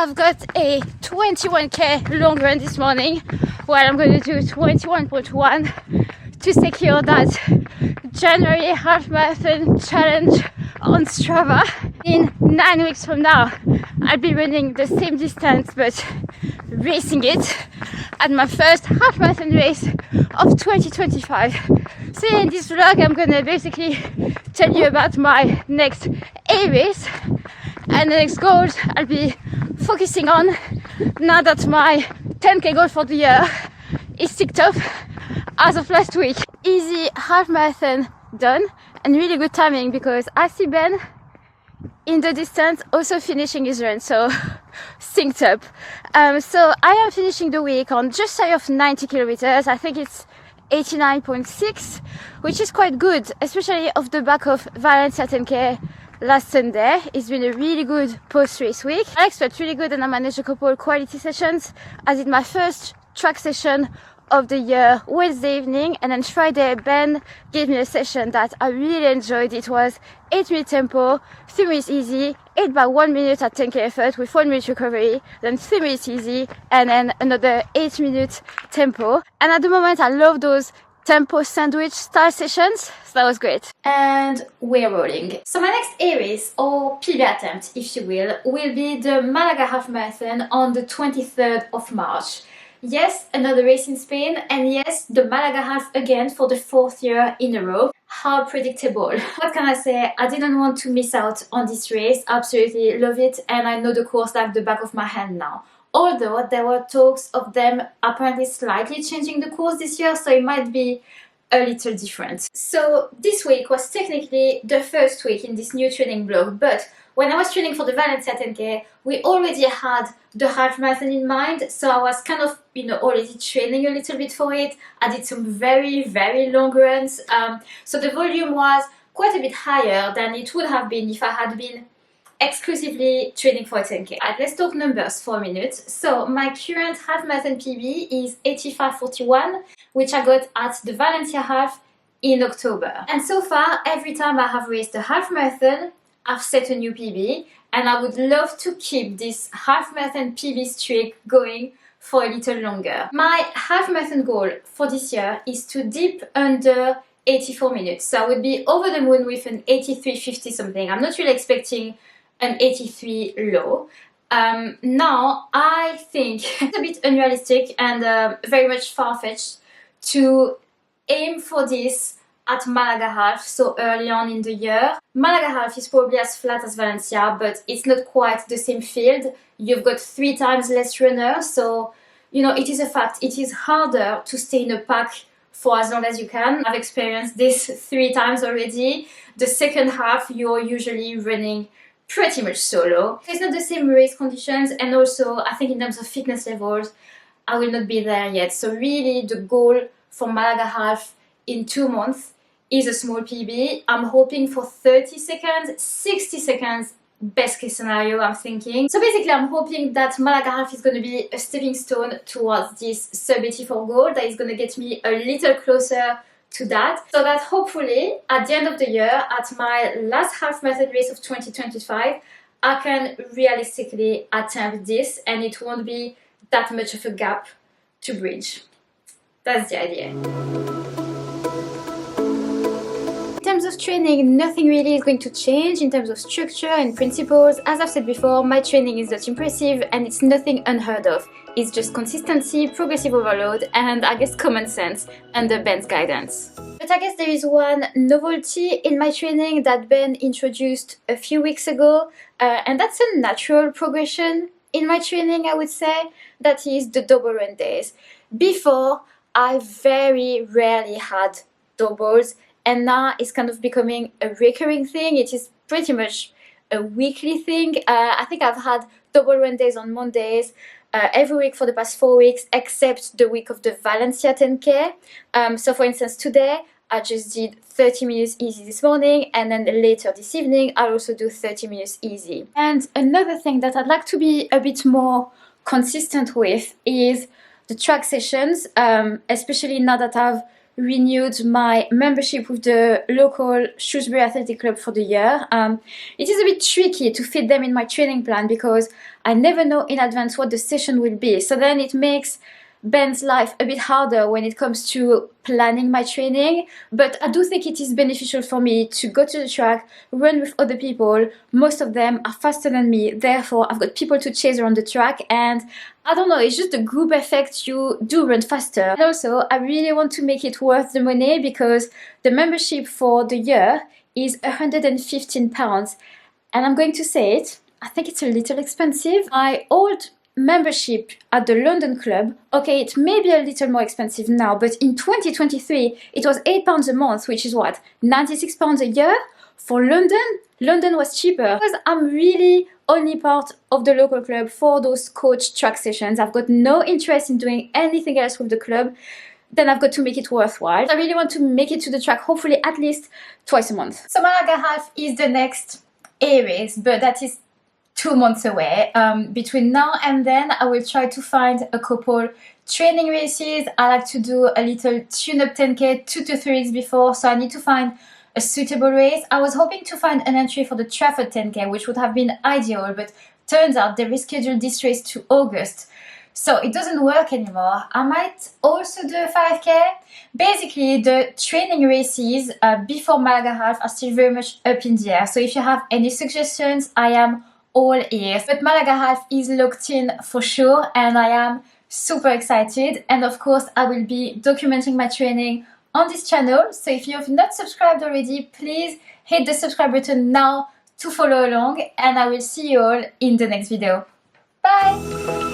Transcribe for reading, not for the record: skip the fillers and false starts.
I've got a 21k long run this morning where I'm going to do 21.1 to secure that January half marathon challenge on Strava. In 9 weeks from now, I'll be running the same distance but racing it at my first half marathon race of 2025. So yeah, in this vlog I'm gonna basically tell you about my next A race and the next goals I'll be focusing on now that my 10k goal for the year is ticked off as of last week. Easy half marathon done and really good timing because I see Ben in the distance also finishing his run, so synced up. So I am finishing the week on just shy of 90 kilometers. I think it's 89.6, which is quite good, especially off the back of Valencia 10k last Sunday. It's been a really good post-race week. I expect really good and I managed a couple quality sessions. I did my first track session of the year Wednesday evening, and then Friday Ben gave me a session that I really enjoyed. It was 8-minute tempo, 3 minutes easy, 8 by 1 minute at 10k effort with 1 minute recovery, then 3 minutes easy, and then another 8-minute tempo. And at the moment I love those tempo sandwich style sessions, so that was great. And we're rolling. So my next A race, or PB attempt if you will be the Malaga half marathon on the 23rd of March. Yes, another race in Spain, and yes, the Malaga half again for the 4th year in a row. How predictable. What can I say? I didn't want to miss out on this race. Absolutely love it, and I know the course like the back of my hand now. Although there were talks of them apparently slightly changing the course this year, so it might be a little different. So this week was technically the first week in this new training block, but when I was training for the Valencia 10k, we already had the half marathon in mind, so I was kind of, already training a little bit for it. I did some very, very long runs, so the volume was quite a bit higher than it would have been if I had been exclusively training for a 10k. Let's talk numbers for a minute. So my current half marathon PB is 85:41, which I got at the Valencia half in October. And so far, every time I have raced a half marathon, I've set a new PB, and I would love to keep this half marathon PB streak going for a little longer. My half marathon goal for this year is to dip under 84 minutes. So I would be over the moon with an 83.50 something. I'm not really expecting an 83 low. Now I think it's a bit unrealistic and very much far-fetched to aim for this at Malaga half so early on in the year. Malaga half is probably as flat as Valencia, but it's not quite the same field. You've got 3 times less runners, so it is a fact. It is harder to stay in a pack for as long as you can. I've experienced this 3 times already. The second half you're usually running pretty much solo. It's not the same race conditions, and also I think in terms of fitness levels I will not be there yet. So really the goal for Malaga half in 2 months is a small PB. I'm hoping for 30 seconds, 60 seconds, best case scenario I'm thinking. So basically I'm hoping that Malaga half is going to be a stepping stone towards this sub 84 goal that is going to get me a little closer to that, so that hopefully at the end of the year, at my last half marathon race of 2025, I can realistically attempt this and it won't be that much of a gap to bridge. That's the idea. In terms of training, nothing really is going to change in terms of structure and principles. As I've said before, my training is not impressive and it's nothing unheard of. It's just consistency, progressive overload, and I guess common sense under Ben's guidance. But I guess there is one novelty in my training that Ben introduced a few weeks ago, and that's a natural progression in my training, I would say. That is the double run days. Before, I very rarely had doubles, and now it's kind of becoming a recurring thing. It is pretty much a weekly thing. I think I've had double run days on Mondays every week for the past 4 weeks, except the week of the Valencia 10k. So for instance, today I just did 30 minutes easy this morning, and then later this evening I'll also do 30 minutes easy. And another thing that I'd like to be a bit more consistent with is the track sessions, especially now that I've renewed my membership with the local Shrewsbury Athletic Club for the year. It is a bit tricky to fit them in my training plan because I never know in advance what the session will be. So then it makes Ben's life a bit harder when it comes to planning my training, but I do think it is beneficial for me to go to the track, run with other people. Most of them are faster than me, therefore I've got people to chase around the track, and I don't know, it's just the group effect. You do run faster. And also I really want to make it worth the money because the membership for the year is £115, and I'm going to say it, I think it's a little expensive. My old membership at the London club, okay, it may be a little more expensive now, but in 2023 it was £8 a month, which is what, £96 a year? For London was cheaper because I'm really only part of the local club for those coach track sessions. I've got no interest in doing anything else with the club. Then I've got to make it worthwhile. I really want to make it to the track, hopefully at least twice a month. So Malaga Half is the next A race, but that is 2 months away. Between now and then I will try to find a couple training races. I like to do a little tune-up 10k 2 to 3 weeks before, so I need to find a suitable race. I was hoping to find an entry for the Trafford 10k, which would have been ideal, but turns out they rescheduled this race to August, so it doesn't work anymore. I might also do a 5k. Basically, the training races before Malaga Half are still very much up in the air, so if you have any suggestions, I am all ears. But Malaga Half is locked in for sure, and I am super excited. And of course I will be documenting my training on this channel, so if you have not subscribed already, please hit the subscribe button now to follow along, and I will see you all in the next video. Bye!